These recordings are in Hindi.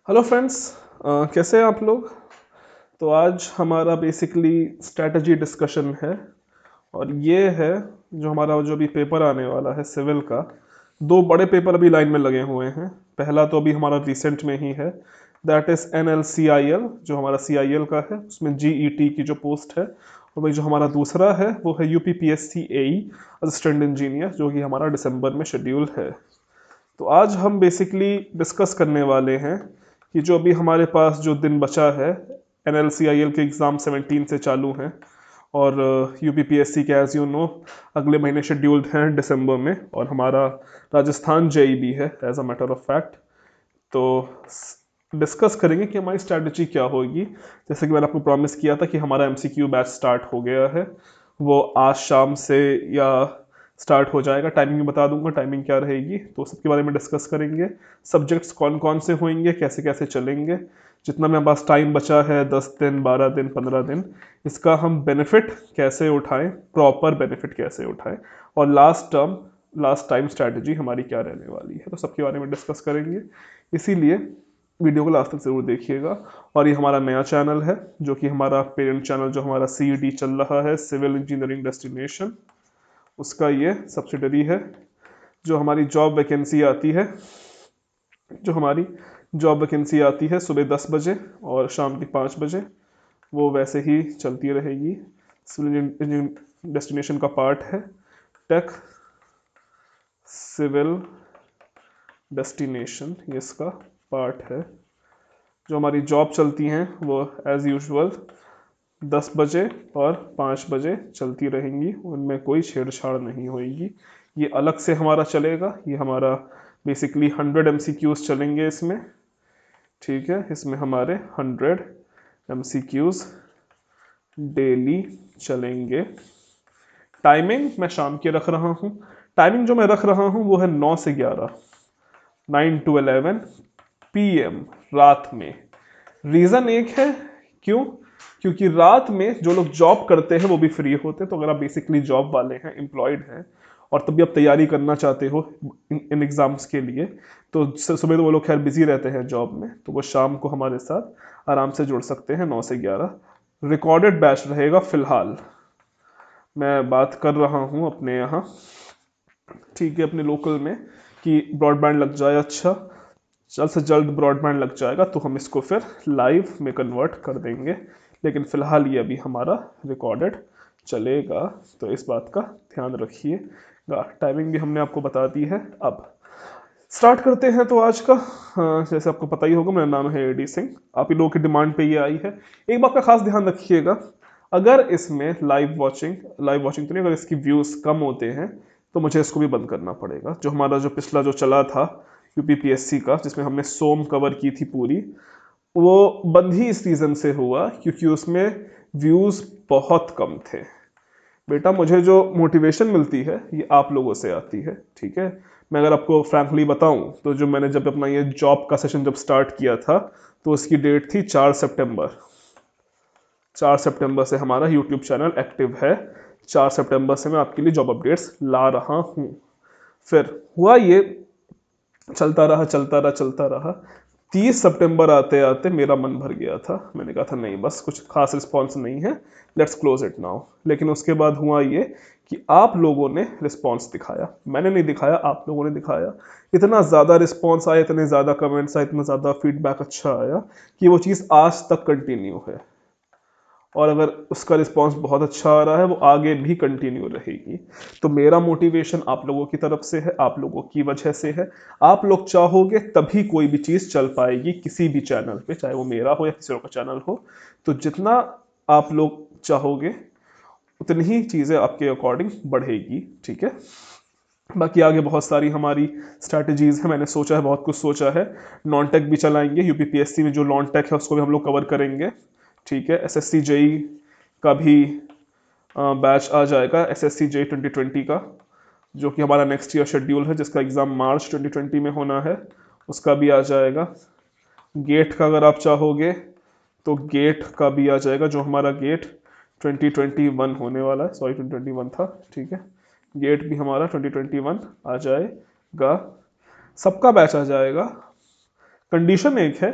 Hello friends. कैसे हैं आप लोग। तो आज हमारा बेसिकली स्ट्रैटेजी डिस्कशन है और ये है जो हमारा जो भी पेपर आने वाला है सिविल का। दो बड़े पेपर अभी लाइन में लगे हुए हैं। पहला तो अभी हमारा रिसेंट में ही है, दैट इज़ NLCIL जो हमारा CIL का है, उसमें GET की जो पोस्ट है। और वही जो हमारा दूसरा है वो है UPPSC AE असिस्टेंट इंजीनियर, जो कि हमारा दिसंबर में शेड्यूल है। तो आज हम बेसिकली डिस्कस करने वाले हैं कि जो अभी हमारे पास जो दिन बचा है, NLCIL के एग्ज़ाम 17 से चालू हैं और UPPSC के एज यू नो अगले महीने शेड्यूल्ड हैं दिसंबर में, और हमारा राजस्थान जेई भी है as a matter of fact. तो डिस्कस करेंगे कि हमारी स्ट्रैटेजी क्या होगी। जैसे कि मैंने आपको प्रॉमिस किया था कि हमारा MCQ बैच स्टार्ट हो गया है, वो आज शाम से या स्टार्ट हो जाएगा। टाइमिंग बता दूंगा टाइमिंग क्या रहेगी, तो सबके बारे में डिस्कस करेंगे। सब्जेक्ट्स कौन कौन से होंगे, कैसे कैसे चलेंगे, जितना मेरे पास टाइम बचा है 10 दिन 12 दिन 15 दिन, इसका हम बेनिफिट कैसे उठाएं, प्रॉपर बेनिफिट कैसे उठाएं, और लास्ट टाइम स्ट्रैटेजी हमारी क्या रहने वाली है, तो सबके बारे में डिस्कस करेंगे। इसीलिए वीडियो को लास्ट तक जरूर देखिएगा। और ये हमारा नया चैनल है, जो कि हमारा पेरेंट चैनल जो हमारा CED चल रहा है, सिविल इंजीनियरिंग डेस्टिनेशन, उसका ये सब्सिडरी है। जो हमारी जॉब वैकेंसी आती है जो हमारी जॉब वैकेंसी आती है सुबह 10 बजे और शाम के 5 बजे, वो वैसे ही चलती रहेगी। सिविल इंजीनियरिंग डेस्टिनेशन का पार्ट है टेक सिविल डेस्टिनेशन, ये इसका पार्ट है। जो हमारी जॉब चलती हैं वो एज़ यूजुअल 10 बजे और 5 बजे चलती रहेंगी, उनमें कोई छेड़छाड़ नहीं होगी। ये अलग से हमारा चलेगा। ये हमारा बेसिकली 100 MCQs चलेंगे इसमें, ठीक है। इसमें हमारे 100 MCQs डेली चलेंगे। टाइमिंग मैं शाम की रख रहा हूँ। टाइमिंग जो मैं रख रहा हूँ वो है 9 से 11, 9 to 11 PM रात में। रीज़न एक है, क्यों? क्योंकि रात में जो लोग जॉब करते हैं वो भी फ्री होते हैं। तो अगर आप बेसिकली जॉब वाले हैं, एम्प्लॉयड हैं, और तभी आप तैयारी करना चाहते हो इन एग्ज़ाम्स के लिए, तो सुबह तो वो लोग खैर बिजी रहते हैं जॉब में, तो वो शाम को हमारे साथ आराम से जुड़ सकते हैं 9 से 11। रिकॉर्डेड बैच रहेगा फिलहाल। मैं बात कर रहा हूँ अपने यहाँ, ठीक है, अपने लोकल में, कि ब्रॉडबैंड लग जाए अच्छा, जल्द से जल्द ब्रॉडबैंड लग जाएगा तो हम इसको फिर लाइव में कन्वर्ट कर देंगे। लेकिन फिलहाल ये अभी हमारा रिकॉर्डेड चलेगा, तो इस बात का ध्यान रखिएगा। टाइमिंग भी हमने आपको बता दी है। अब स्टार्ट करते हैं तो आज का। जैसे आपको पता ही होगा, मेरा नाम है AD सिंह। आप ही लोगों की डिमांड पे ये आई है। एक बात का खास ध्यान रखिएगा, अगर इसमें लाइव वॉचिंग तो नहीं, अगर इसकी व्यूज़ कम होते हैं तो मुझे इसको भी बंद करना पड़ेगा। जो हमारा जो पिछला जो चला था UPPSC का, जिसमें हमने सोम कवर की थी पूरी, वो बंद ही इस रीज़न से हुआ क्योंकि उसमें व्यूज़ बहुत कम थे। बेटा, मुझे जो मोटिवेशन मिलती है ये आप लोगों से आती है, ठीक है। मैं अगर आपको फ्रैंकली बताऊं, तो जो मैंने जब अपना ये जॉब का सेशन जब स्टार्ट किया था, तो उसकी डेट थी 4 सितंबर। 4 सितंबर से हमारा यूट्यूब चैनल एक्टिव है। 4 सितंबर से मैं आपके लिए जॉब अपडेट्स ला रहा हूँ। फिर हुआ ये, चलता रहा। 30 सितंबर आते आते मेरा मन भर गया था। मैंने कहा था नहीं, बस कुछ खास रिस्पॉन्स नहीं है, लेट्स क्लोज इट नाउ। लेकिन उसके बाद हुआ ये कि आप लोगों ने रिस्पॉन्स दिखाया, मैंने नहीं दिखाया, आप लोगों ने दिखाया। इतना ज़्यादा रिस्पॉन्स आया, इतने ज़्यादा कमेंट्स आए, इतना ज़्यादा फीडबैक अच्छा आया कि वो चीज़ आज तक कंटिन्यू है। और अगर उसका रिस्पांस बहुत अच्छा आ रहा है, वो आगे भी कंटिन्यू रहेगी। तो मेरा मोटिवेशन आप लोगों की तरफ से है, आप लोगों की वजह से है। आप लोग चाहोगे तभी कोई भी चीज़ चल पाएगी किसी भी चैनल पे, चाहे वो मेरा हो या किसी और का चैनल हो। तो जितना आप लोग चाहोगे उतनी ही चीज़ें आपके अकॉर्डिंग बढ़ेगी, ठीक है। बाकी आगे बहुत सारी हमारी स्ट्रैटेजीज है, मैंने सोचा है, बहुत कुछ सोचा है। नॉन टेक भी चलाएंगे, UPPSC में जो नॉन टेक है उसको भी हम लोग कवर करेंगे, ठीक है। SSC JEE का भी बैच आ जाएगा, SSC JEE 2020 का, जो कि हमारा नेक्स्ट ईयर शेड्यूल है, जिसका एग्ज़ाम मार्च 2020 में होना है, उसका भी आ जाएगा। गेट का अगर आप चाहोगे तो गेट का भी आ जाएगा, जो हमारा गेट 2021 होने वाला है, सॉरी 2021 था, ठीक है। गेट भी हमारा 2021 आ जाएगा, सबका बैच आ जाएगा। कंडीशन एक है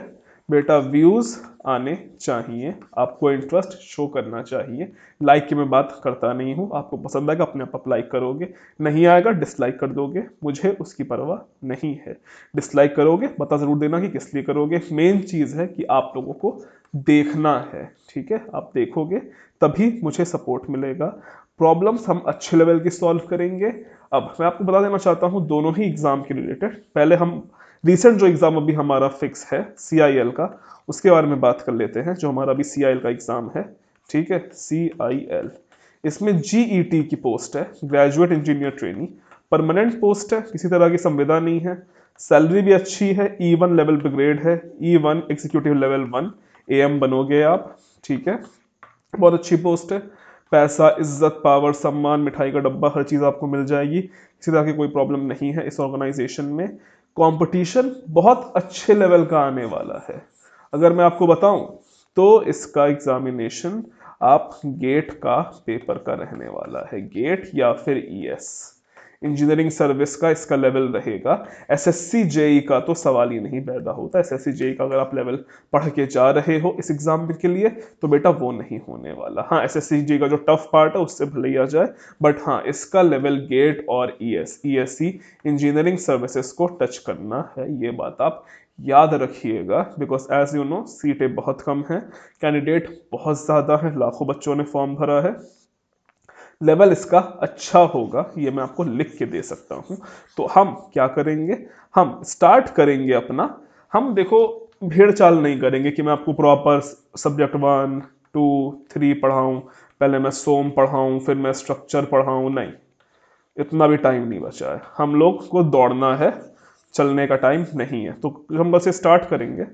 बेटा व्यूज आने चाहिए, आपको इंटरेस्ट शो करना चाहिए। लाइक की मैं बात करता नहीं हूँ, आपको पसंद आएगा अपने आप लाइक करोगे, नहीं आएगा डिसलाइक कर दोगे, मुझे उसकी परवाह नहीं है। डिसलाइक करोगे बता जरूर देना कि किस लिए करोगे। मेन चीज़ है कि आप लोगों को देखना है, ठीक है, आप देखोगे तभी मुझे सपोर्ट मिलेगा। प्रॉब्लम्स हम अच्छे लेवल की सॉल्व करेंगे। अब मैं आपको बता देना चाहता हूँ दोनों ही एग्जाम के रिलेटेड, पहले हम रिसेंट जो एग्जाम अभी हमारा फिक्स है CIL का, उसके बारे में बात कर लेते हैं। जो हमारा अभी CIL का एग्जाम है, ठीक है, CIL, इसमें GET की पोस्ट है, graduate engineer trainee, permanent post है, किसी तरह की संविदा नहीं है, सैलरी भी अच्छी है, E1 लेवल पे ग्रेड है, E1 एग्जीक्यूटिव लेवल 1 AM बनोगे आप, ठीक है, बहुत अच्छी पोस्ट है। पैसा, इज्जत, पावर, सम्मान, मिठाई का डब्बा, हर चीज़ आपको मिल जाएगी, किसी तरह की कोई प्रॉब्लम नहीं है इस ऑर्गेनाइजेशन में। कंपटीशन बहुत अच्छे लेवल का आने वाला है। अगर मैं आपको बताऊं तो इसका एग्जामिनेशन आप गेट का पेपर का रहने वाला है, गेट या फिर ES, इंजीनियरिंग सर्विस का इसका लेवल रहेगा। SSC JE का तो सवाल ही नहीं पैदा होता। SSC JE का अगर आप लेवल पढ़ के जा रहे हो इस एग्जाम के लिए तो बेटा वो नहीं होने वाला। हाँ, SSC JE का जो टफ पार्ट है उससे भले ही आ जाए, बट हाँ इसका लेवल गेट और ESC इंजीनियरिंग सर्विसेज को टच करना है, ये बात आप याद रखिएगा। बिकॉज एज यू नो सीटें बहुत कम हैं, कैंडिडेट बहुत ज़्यादा हैं, लाखों बच्चों ने फॉर्म भरा है, लेवल इसका अच्छा होगा, ये मैं आपको लिख के दे सकता हूँ। तो हम क्या करेंगे, हम स्टार्ट करेंगे अपना, हम देखो भीड़ चाल नहीं करेंगे कि मैं आपको प्रॉपर सब्जेक्ट 1 2 3 पढ़ाऊँ, पहले मैं सोम पढ़ाऊँ फिर मैं स्ट्रक्चर पढ़ाऊँ, नहीं, इतना भी टाइम नहीं बचा है, हम लोग को दौड़ना है, चलने का टाइम नहीं है। तो हम बस स्टार्ट करेंगे,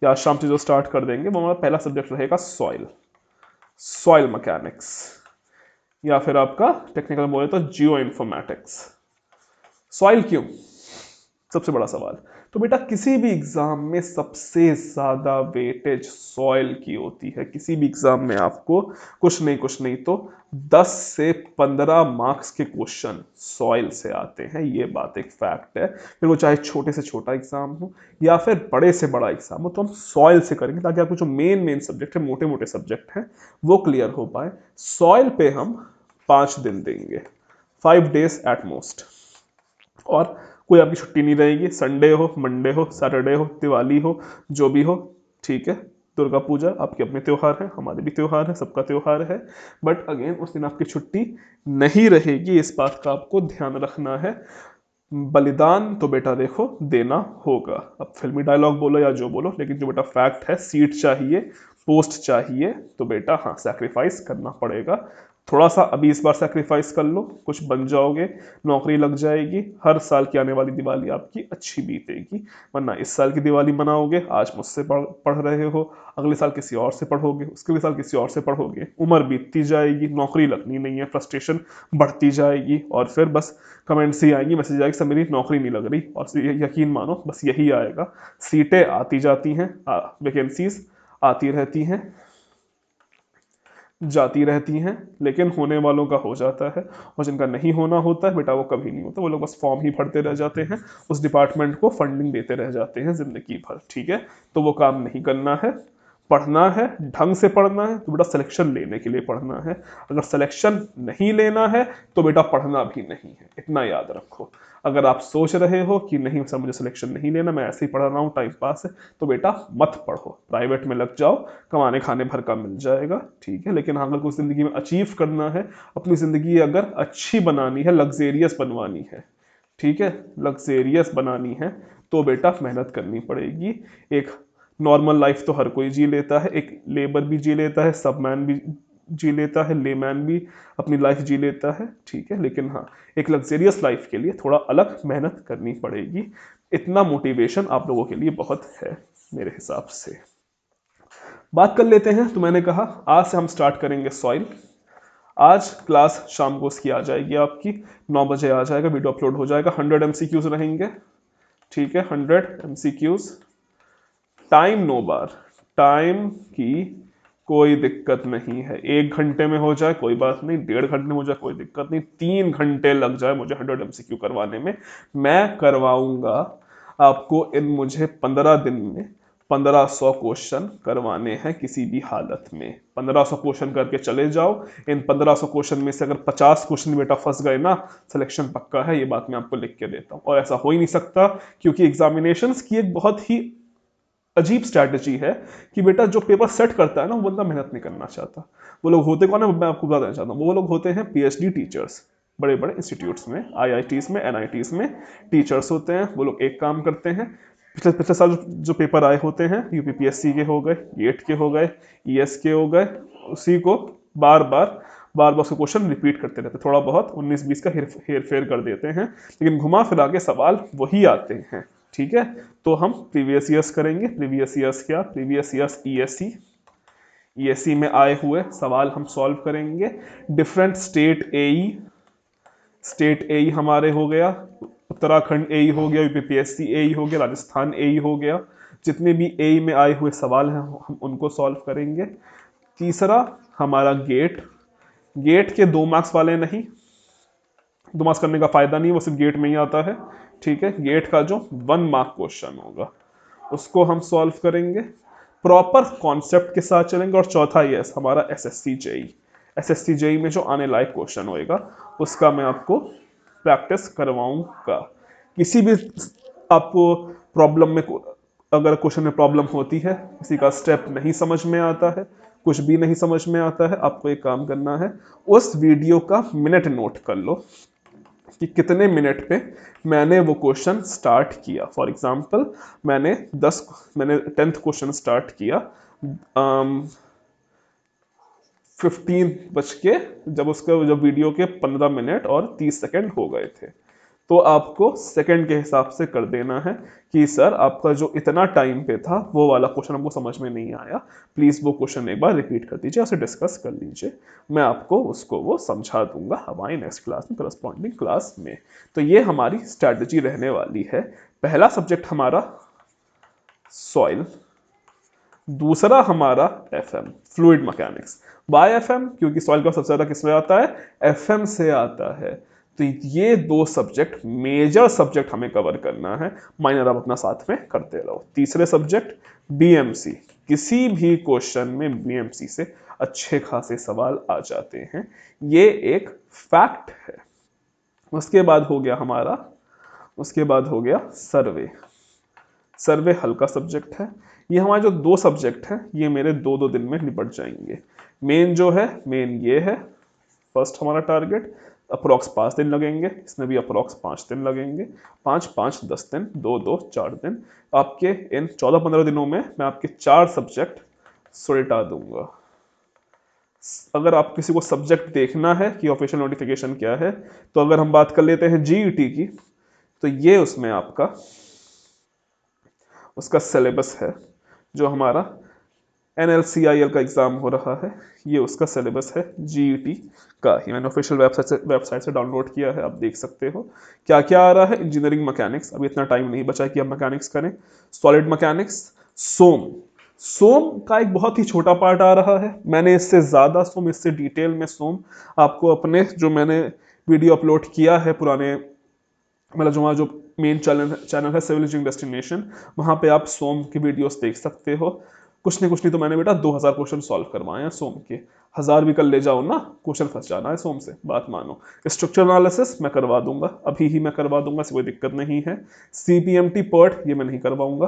या शाम से जो स्टार्ट कर देंगे वो हमारा पहला सब्जेक्ट रहेगा सॉइल, सॉइल मैकेनिक्स, या फिर आपका टेक्निकल बोले तो जियो इन्फॉर्मेटिक्स। सॉइल क्यों, सबसे बड़ा सवाल। तो बेटा किसी भी एग्जाम में सबसे ज्यादा वेटेज सॉइल की होती है, किसी भी एग्जाम में आपको कुछ नहीं तो 10 से 15 मार्क्स के क्वेश्चन सॉइल से आते हैं, ये बात एक फैक्ट है। फिर वो चाहे छोटे से छोटा एग्जाम हो या फिर बड़े से बड़ा एग्जाम हो, तो हम सॉइल से करेंगे ताकि आपको जो मेन सब्जेक्ट है, मोटे मोटे सब्जेक्ट हैं, वो क्लियर हो पाए। सॉइल पे हम 5 दिन देंगे, 5 डेज एट मोस्ट, और कोई आपकी छुट्टी नहीं रहेगी, संडे हो, मंडे हो, सैटरडे हो, दिवाली हो, जो भी हो, ठीक है। दुर्गा पूजा आपके अपने त्योहार है, हमारे भी त्योहार है, सबका त्योहार है, बट अगेन उस दिन आपकी छुट्टी नहीं रहेगी, इस बात का आपको ध्यान रखना है। बलिदान तो बेटा देखो देना होगा, अब फिल्मी डायलॉग बोलो या जो बोलो, लेकिन जो बेटा फैक्ट है, सीट चाहिए, पोस्ट चाहिए, तो बेटा हाँ सैक्रिफाइस करना पड़ेगा। थोड़ा सा अभी इस बार सैक्रिफाइस कर लो, कुछ बन जाओगे, नौकरी लग जाएगी, हर साल की आने वाली दिवाली आपकी अच्छी बीतेगी। वरना इस साल की दिवाली मनाओगे, आज मुझसे पढ़ रहे हो, अगले साल किसी और से पढ़ोगे, उसके अगले साल किसी और से पढ़ोगे, उम्र बीतती जाएगी, नौकरी लगनी नहीं है, फ्रस्ट्रेशन बढ़ती जाएगी, और फिर बस कमेंट्स ही आएंगी, मैसेज आएगी, सब मेरी नौकरी नहीं लग रही, और यकीन मानो बस यही आएगा। सीटें आती जाती हैं, वैकेंसीज आती रहती हैं, जाती रहती हैं, लेकिन होने वालों का हो जाता है, और जिनका नहीं होना होता है बेटा वो कभी नहीं होता, वो लोग बस फॉर्म ही भरते रह जाते हैं, उस डिपार्टमेंट को फंडिंग देते रह जाते हैं जिंदगी भर, ठीक है। तो वो काम नहीं करना है, पढ़ना है, ढंग से पढ़ना है, तो बेटा सिलेक्शन लेने के लिए पढ़ना है। अगर सिलेक्शन नहीं लेना है तो बेटा पढ़ना भी नहीं है, इतना याद रखो। अगर आप सोच रहे हो कि नहीं सर मुझे सिलेक्शन नहीं लेना, मैं ऐसे ही पढ़ रहा हूँ टाइम पास है, तो बेटा मत पढ़ो, प्राइवेट में लग जाओ, कमाने खाने भर का मिल जाएगा, ठीक है। लेकिन हाँ, अगर कुछ जिंदगी में अचीव करना है, अपनी जिंदगी अगर अच्छी बनानी है, लग्जेरियस बनवानी है, ठीक है, लग्जेरियस बनानी है, तो बेटा मेहनत करनी पड़ेगी। एक नॉर्मल लाइफ तो हर कोई जी लेता है, एक लेबर भी जी लेता है, सबमैन भी जी लेता है, लेमैन भी अपनी लाइफ जी लेता है, ठीक है। लेकिन हाँ, एक लग्जेरियस लाइफ के लिए थोड़ा अलग मेहनत करनी पड़ेगी, इतना मोटिवेशन आप लोगों के लिए बहुत है मेरे हिसाब से। बात कर लेते हैं, तो मैंने कहा आज से हम स्टार्ट करेंगे सॉइल। आज क्लास शाम को उसकी आ जाएगी, आपकी 9 बजे आ जाएगा, वीडियो अपलोड हो जाएगा, 100 MCQs रहेंगे, ठीक है, 100 MCQs, टाइम नो बार, टाइम की कोई दिक्कत नहीं है, 1 घंटे में हो जाए कोई बात नहीं, 1.5 घंटे में हो जाए कोई दिक्कत नहीं, 3 घंटे लग जाए मुझे 100 MCQ करवाने में, मैं करवाऊंगा आपको इन मुझे 15 दिन में 1500 क्वेश्चन करवाने हैं किसी भी हालत में। 1500 क्वेश्चन करके चले जाओ। इन 1500 क्वेश्चन में से अगर 50 क्वेश्चन बेटा फंस गए ना, सिलेक्शन पक्का है, ये बात मैं आपको लिख के देता हूं। और ऐसा हो ही नहीं सकता, क्योंकि एग्जामिनेशंस की एक बहुत ही अजीब स्ट्रैटेजी है कि बेटा जो पेपर सेट करता है ना, वो बंदा मेहनत नहीं करना चाहता। वो लोग होते कौन है, मैं आपको बता देना चाहता हूँ। वो लोग होते हैं पीएचडी टीचर्स, बड़े बड़े इंस्टीट्यूट्स में, आईआईटीज में, एनआईटीज में टीचर्स होते हैं। वो लोग एक काम करते हैं, पिछले पिछले साल जो पेपर आए होते हैं, यूपीपीएससी के हो गए, गेट के हो गए, ईएस के हो गए, उसी को बार बार उसके क्वेश्चन रिपीट करते रहते, थोड़ा बहुत 19-20 का हेर फेर कर देते हैं, लेकिन घुमा फिरा के सवाल वही आते हैं। ठीक है, तो हम प्रीवियस ईयर्स करेंगे। प्रीवियस ईयर्स क्या, प्रीवियस ईयर्स ईएससी, ईएससी में आए हुए सवाल हम सॉल्व करेंगे। डिफरेंट स्टेट एई, स्टेट एई हमारे हो गया, उत्तराखंड एई हो गया, यूपीपीएससी एई हो गया, राजस्थान एई हो गया। जितने भी एई में आए हुए सवाल हैं हम उनको सॉल्व करेंगे। तीसरा हमारा गेट, गेट के 2 मार्क्स वाले नहीं, 2 मार्क्स करने का फायदा नहीं, वो सिर्फ गेट में ही आता है। ठीक है, गेट का जो 1 मार्क क्वेश्चन होगा उसको हम सॉल्व करेंगे, प्रॉपर कॉन्सेप्ट के साथ चलेंगे। और चौथा यस हमारा एसएससी जेई, एसएससी जेई में जो आने लायक क्वेश्चन होएगा उसका मैं आपको प्रैक्टिस करवाऊंगा। किसी भी आपको प्रॉब्लम में, अगर क्वेश्चन में प्रॉब्लम होती है, किसी का स्टेप नहीं समझ में आता है, कुछ भी नहीं समझ में आता है, आपको एक काम करना है, उस वीडियो का मिनट नोट कर लो कि कितने मिनट पे मैंने वो क्वेश्चन स्टार्ट किया। फॉर एग्जांपल मैंने 10th क्वेश्चन स्टार्ट किया 15 बज के, जब वीडियो के 15 मिनट और 30 सेकंड हो गए थे, तो आपको सेकंड के हिसाब से कर देना है कि सर आपका जो इतना टाइम पे था वो वाला क्वेश्चन हमको समझ में नहीं आया, प्लीज वो क्वेश्चन एक बार रिपीट कर दीजिए, उसे डिस्कस कर लीजिए, मैं आपको उसको वो समझा दूंगा हमारी नेक्स्ट क्लास में, करस्पॉन्डिंग क्लास में। तो ये हमारी स्ट्रैटेजी रहने वाली है। पहला सब्जेक्ट हमारा सॉइल, दूसरा हमारा FM, fluid mechanics. By FM क्योंकि सॉइल का सबसे ज्यादा किसमें आता है, एफएम से आता है। तो ये 2 सब्जेक्ट मेजर सब्जेक्ट हमें कवर करना है, माइनर आप अपना साथ में करते रहो। तीसरे सब्जेक्ट बीएमसी, किसी भी क्वेश्चन में बीएमसी से अच्छे खासे सवाल आ जाते हैं, ये एक फैक्ट है। उसके बाद हो गया हमारा, उसके बाद हो गया सर्वे। सर्वे हल्का सब्जेक्ट है। ये हमारे जो 2 सब्जेक्ट हैं ये मेरे 2-2 दिन में निपट जाएंगे। मेन जो है, मेन ये है फर्स्ट हमारा टारगेट, अप्रोक्स 5 दिन लगेंगे, इसमें भी अप्रोक्स 5 दिन लगेंगे, 5-5 10 दिन, 2-2 4 दिन। आपके इन 14-15 दिनों में मैं आपके 4 सब्जेक्ट सुलटा दूंगा। अगर आप किसी को सब्जेक्ट देखना है कि ऑफिशियल नोटिफिकेशन क्या है, तो अगर हम बात कर लेते हैं जीईटी की, तो ये उसमें आपका उसका सिलेबस है। जो हमारा NLCIL का एग्जाम हो रहा है, ये उसका सिलेबस है जीईटी का ही, मैंने ऑफिशियल वेबसाइट से डाउनलोड किया है, आप देख सकते हो क्या क्या आ रहा है। इंजीनियरिंग मैकेनिक्स, अभी इतना टाइम नहीं बचा कि हम मैकेनिक्स करें। सॉलिड मैकेनिक्स, सोम, सोम का एक बहुत ही छोटा पार्ट आ रहा है, मैंने इससे ज्यादा सोम, इससे डिटेल में सोम आपको अपने जो मैंने वीडियो अपलोड किया है पुराने, मतलब जो हमारा जो मेन चैनल है सिविल इंजीनियरिंग डेस्टिनेशन, वहां पे आप सोम की वीडियोस देख सकते हो। कुछ नहीं तो मैंने बेटा 2000 क्वेश्चन सॉल्व करवाए हैं सोम के। 1000 भी कर ले जाओ ना, क्वेश्चन फंस जाना है सोम से, बात मानो। स्ट्रक्चर एनालिसिस मैं करवा दूंगा, अभी ही मैं करवा दूंगा, कोई दिक्कत नहीं है। सीपीएमटी पर्ट ये मैं नहीं करवाऊंगा।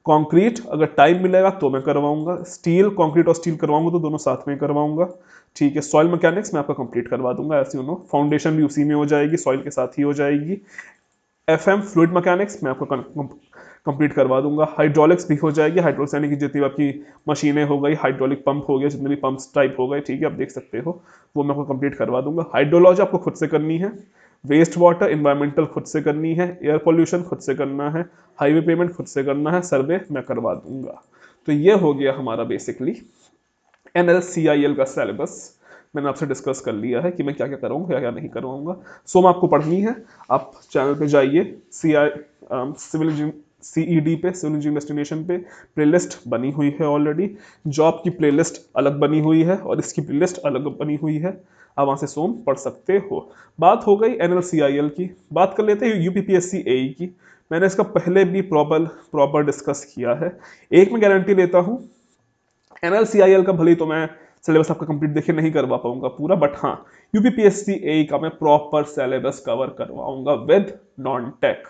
कंक्रीट अगर टाइम मिलेगा तो मैं करवाऊंगा। स्टील, कंक्रीट और स्टील करवाऊंगा तो दोनों साथ में करवाऊंगा। ठीक है, सॉइल मैकेनिक्स मैं आपका कंप्लीट करवा दूंगा, ऐसे यू नो, फाउंडेशन भी उसी में हो जाएगी, सॉइल के साथ ही हो जाएगी। एफएम फ्लूइड मैकेनिक्स मैं आपको कंप्लीट करवा दूंगा। हाइड्रोलिक्स भी हो जाएगी, हाइड्रोलिक्स यानी कि जितनी आपकी मशीनें हो गई, हाइड्रोलिक पंप हो गया, जितने भी पंप्स टाइप हो गए, ठीक है, आप देख सकते हो, वो मैं आपको कंप्लीट करवा दूंगा। हाइड्रोलॉजी आपको खुद से करनी है, वेस्ट वाटर इन्वायरमेंटल खुद से करनी है, एयर पोल्यूशन खुद से करना है, हाईवे पेमेंट खुद से करना है, सर्वे मैं करवा दूंगा। तो ये हो गया हमारा बेसिकली NLCIL का सिलेबस। मैंने आपसे डिस्कस कर लिया है कि मैं क्या क्या करूँगा, क्या क्या नहीं करवाऊंगा। सोम आपको पढ़नी है, आप चैनल पे जाइए, सिविल CED पे, सिविल इंजीनियरिंग डेस्टिनेशन पे प्लेलिस्ट बनी हुई है ऑलरेडी। जॉब की प्लेलिस्ट अलग बनी हुई है और इसकी प्लेलिस्ट अलग बनी हुई है, आप वहां से सोम पढ़ सकते हो। बात हो गई NLCIL की, बात कर लेते हैं UPPSC AE की। मैंने इसका पहले भी प्रॉपर डिस्कस किया है। एक मैं गारंटी लेता हूँ, NLCIL का भले तो मैं सिलेबस आपका कंप्लीट देखिए नहीं करवा पाऊंगा पूरा, बट हाँ यूपीपीएससी ए का मैं प्रॉपर सिलेबस कवर करवाऊंगा विद नॉन टेक।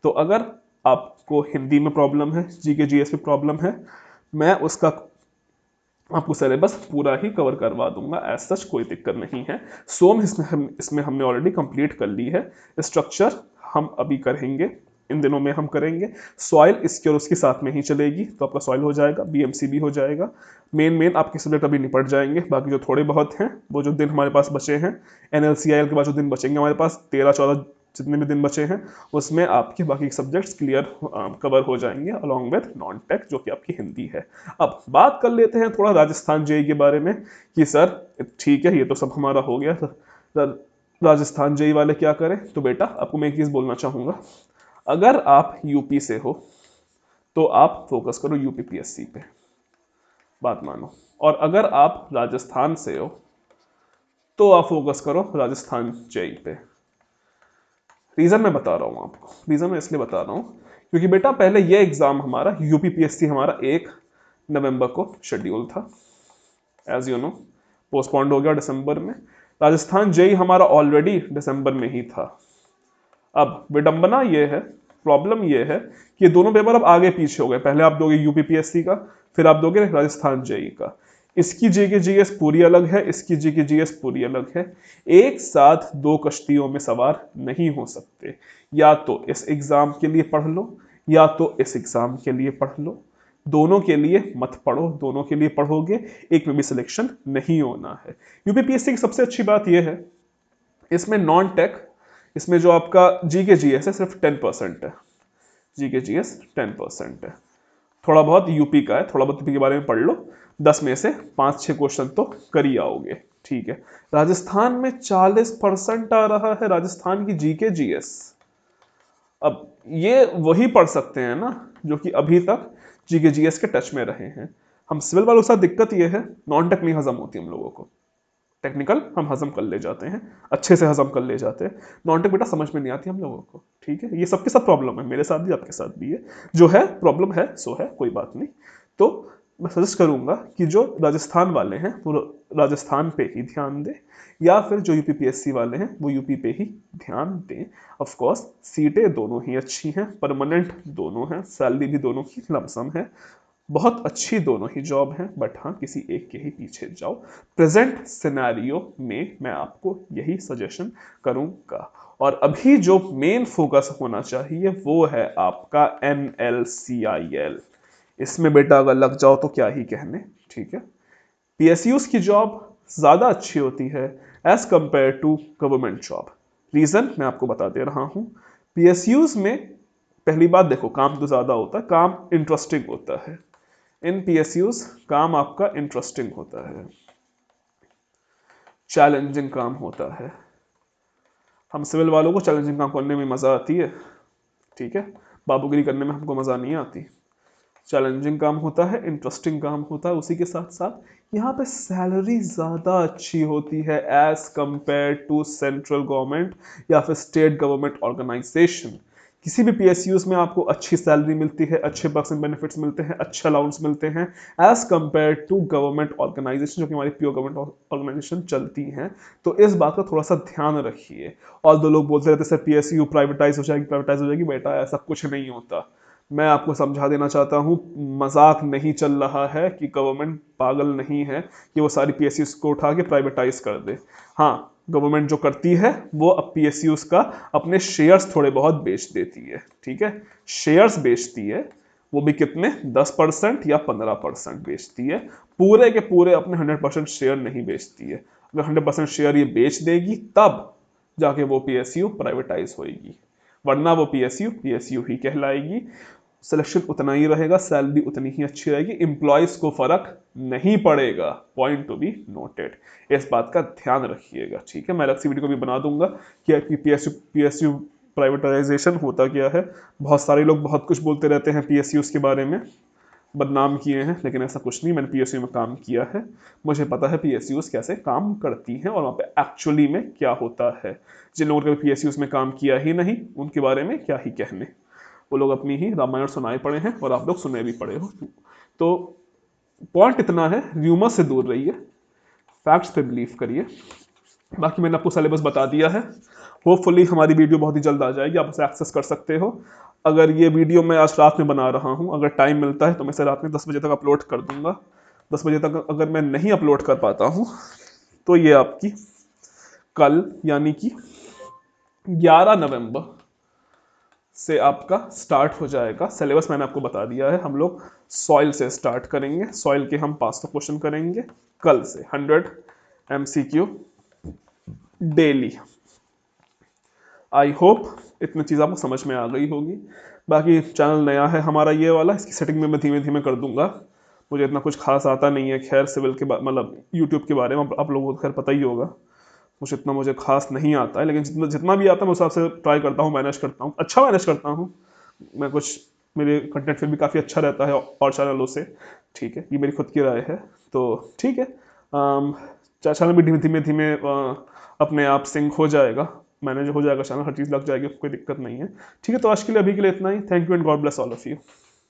तो अगर आपको हिंदी में प्रॉब्लम है, जीके जीएस में प्रॉब्लम है, मैं उसका आपको सिलेबस पूरा ही कवर करवा दूंगा, एज सच कोई दिक्कत नहीं है। सोम इसमें हमने ऑलरेडी कंप्लीट कर ली है। स्ट्रक्चर हम अभी करेंगे, इन दिनों में हम करेंगे। सॉइल इसके और उसके साथ में ही चलेगी, तो आपका सॉइल हो जाएगा, बीएमसी भी हो जाएगा। मेन आपके सब्जेक्ट अभी निपट जाएंगे, बाकी जो थोड़े बहुत हैं वो जो दिन हमारे पास बचे हैं, NLCIL के बाद जो दिन बचेंगे हमारे पास 13-14 जितने भी दिन बचे हैं, उसमें आपके बाकी सब्जेक्ट्स क्लियर कवर हो जाएंगे अलॉन्ग विद नॉन टेक, जो कि आपकी हिंदी है। अब बात कर लेते हैं थोड़ा राजस्थान जेई के बारे में कि सर ठीक है ये तो सब हमारा हो गया, राजस्थान जेई वाले क्या करें। तो बेटा आपको मैं एक चीज बोलना चाहूंगा, अगर आप यूपी से हो तो आप फोकस करो यूपीपीएससी पे, बात मानो। और अगर आप राजस्थान से हो तो आप फोकस करो राजस्थान जेई पे। रीजन मैं बता रहा हूं आपको, रीजन मैं इसलिए बता रहा हूं क्योंकि बेटा पहले ये एग्जाम हमारा यूपीपीएससी हमारा 1 नवंबर को शेड्यूल था, एज यू नो पोस्टपोन्ड हो गया दिसंबर में। राजस्थान जेई हमारा ऑलरेडी दिसंबर में ही था। अब विडंबना ये है, प्रॉब्लम ये है कि ये दोनों पेपर अब आगे पीछे हो गए, पहले आप दोगे यूपीपीएससी का, फिर आप दोगे राजस्थान जेई का। इसकी जीके जीएस पूरी अलग है, इसकी जीके जीएस पूरी अलग है। एक साथ दो कश्तियों में सवार नहीं हो सकते, या तो इस एग्जाम के लिए पढ़ लो या तो इस एग्जाम के लिए पढ़ लो। दोनों के लिए मत पढ़ो, दोनों के लिए पढ़ोगे एक में भी सिलेक्शन नहीं होना है। यूपीपीएससी की सबसे अच्छी बात यह है, इसमें नॉन टेक, इसमें जो आपका जीके जीएस है सिर्फ 10% है, जीके जीएस 10% है। थोड़ा बहुत यूपी का है, थोड़ा बहुत यूपी के बारे में पढ़ लो, 10 में से 5-6 क्वेश्चन तो कर ही आओगे, ठीक है। राजस्थान में 40% आ रहा है राजस्थान की जीके जीएस। अब ये वही पढ़ सकते हैं ना जो कि अभी तक जीके जीएस के टच में रहे हैं। हम सिविल वालों के साथ दिक्कत ये है, नॉन टेक नहीं हजम होती हम लोगों को, टेक्निकल हम हजम कर ले जाते हैं, अच्छे से हजम कर ले जाते हैं, नॉन टेक बेटा समझ में नहीं आती हम लोगों को, ठीक है। ये सबके साथ प्रॉब्लम है, मेरे साथ भी आपके साथ भी है, जो है प्रॉब्लम है सो है, कोई बात नहीं। तो मैं सजेस्ट करूंगा कि जो राजस्थान वाले हैं वो राजस्थान पे ही ध्यान दें, या फिर जो यूपीपीएससी वाले हैं वो यूपी पे ही ध्यान दें। ऑफ कोर्स सीटें दोनों ही अच्छी हैं, परमानेंट दोनों हैं, सैलरी भी दोनों की लमसम है, बहुत अच्छी दोनों ही जॉब हैं, बट हाँ किसी एक के ही पीछे जाओ। प्रेजेंट सिनेरियो में मैं आपको यही सजेशन करूंगा। और अभी जो मेन फोकस होना चाहिए वो है आपका NLCIL। इसमें बेटा अगर लग जाओ तो क्या ही कहने, ठीक है। पीएसयूज की जॉब ज्यादा अच्छी होती है as compare to government job. Reason मैं आपको बता दे रहा हूं, पीएसयूज में पहली बात देखो काम तो ज्यादा होता है, काम इंटरेस्टिंग होता है। इन पीएसयूज काम आपका इंटरेस्टिंग होता है, चैलेंजिंग काम होता है। हम सिविल वालों को चैलेंजिंग काम करने में मजा आती है, ठीक है, बाबूगिरी करने में हमको मजा नहीं आती। चैलेंजिंग काम होता है, इंटरेस्टिंग काम होता है, उसी के साथ साथ यहाँ पे सैलरी ज़्यादा अच्छी होती है as compare to central government या फिर स्टेट गवर्नमेंट ऑर्गेनाइजेशन। किसी भी पीएसयूज में आपको अच्छी सैलरी मिलती है, अच्छे पर्क्स एंड बेनिफिट्स मिलते हैं, अच्छे अलाउंस मिलते हैं as compare to government organisation, जो कि हमारी प्योर गवर्नमेंट ऑर्गेनाइजेशन चलती हैं। तो इस बात का थोड़ा सा ध्यान रखिए। और दो लोग बोलते रहते सर पीएसयू प्राइवेटाइज हो जाएगी, प्राइवेटाइज हो जाएगी, बेटा ऐसा कुछ नहीं होता। मैं आपको समझा देना चाहता हूं, मजाक नहीं चल रहा है कि गवर्नमेंट पागल नहीं है कि वो सारी पीएसयूज को उठा के प्राइवेटाइज कर दे। हाँ गवर्नमेंट जो करती है वो अब पीएसयूज का अपने शेयर्स थोड़े बहुत बेच देती है, ठीक है, शेयर्स बेचती है, वो भी कितने 10% या 15% बेचती है, पूरे के पूरे अपने 100% शेयर नहीं बेचती है। अगर 100% शेयर ये बेच देगी तब जाके वो पीएसयू प्राइवेटाइज होगी, वरना वो पीएसयू पीएसयू ही कहलाएगी। सिलेक्शन उतना ही रहेगा, सैलरी उतनी ही अच्छी रहेगी, इंप्लॉयज को फर्क नहीं पड़ेगा, पॉइंट टू बी नोटेड। इस बात का ध्यान रखिएगा, ठीक है। मैं अलग सी वीडियो को भी बना दूंगा कि पीएसयू प्राइवेटाइजेशन होता क्या है। बहुत सारे लोग बहुत कुछ बोलते रहते हैं पीएसयूज के बारे में, बदनाम किए हैं, लेकिन ऐसा कुछ नहीं, मैंने पीएसयू में काम किया है, मुझे पता है पीएसयूज कैसे काम करती हैं और वहाँ पे एक्चुअली में क्या होता है। जिन लोगों ने पीएसयूज में काम किया ही नहीं उनके बारे में क्या ही कहने। वो लोग अपनी ही रामायण सुनाए पड़े हैं और आप लोग सुने भी पड़े हो। तो पॉइंट इतना है, र्यूमर से दूर रहिए, फैक्ट्स पे बिलीव करिए। बाकी मैंने आपको सिलेबस बता दिया है। होपफुली हमारी वीडियो बहुत ही जल्द आ जाएगी, आप उसे एक्सेस कर सकते हो। अगर ये वीडियो मैं आज रात में बना रहा हूँ, अगर टाइम मिलता है तो मैं इसे रात में 10 बजे तक अपलोड कर दूंगा। 10 बजे तक अगर मैं नहीं अपलोड कर पाता हूँ तो ये आपकी कल यानी कि 11 नवंबर से आपका स्टार्ट हो जाएगा। सिलेबस मैंने आपको बता दिया है। हम लोग सॉइल से स्टार्ट करेंगे, सॉइल के हम 500 क्वेश्चन करेंगे कल से, 100 MCQ डेली। आई होप इतनी चीज़ आपको समझ में आ गई होगी। बाकी चैनल नया है हमारा ये वाला, इसकी सेटिंग में मैं धीमे धीमे कर दूंगा। मुझे इतना कुछ खास आता नहीं है, खैर सिविल के मतलब यूट्यूब के बारे में आप लोगों को खैर पता ही होगा। मुझे खास नहीं आता है, लेकिन जितना जितना भी आता है मैं उस हिसाब से ट्राई करता हूँ, मैनेज करता हूँ, अच्छा मैनेज करता हूँ मैं। कुछ मेरे कंटेंट फिर भी काफ़ी अच्छा रहता है और चैनलों से, ठीक है, ये मेरी खुद की राय है। तो ठीक है, चैनल भी धीमे धीमे धीमे अपने आप सिंक हो जाएगा, मैनेज हो जाएगा चैनल, हर चीज़ लग जाएगी, कोई दिक्कत नहीं है। ठीक है, तो आज के लिए अभी के लिए इतना ही। Thank you and God bless all of you.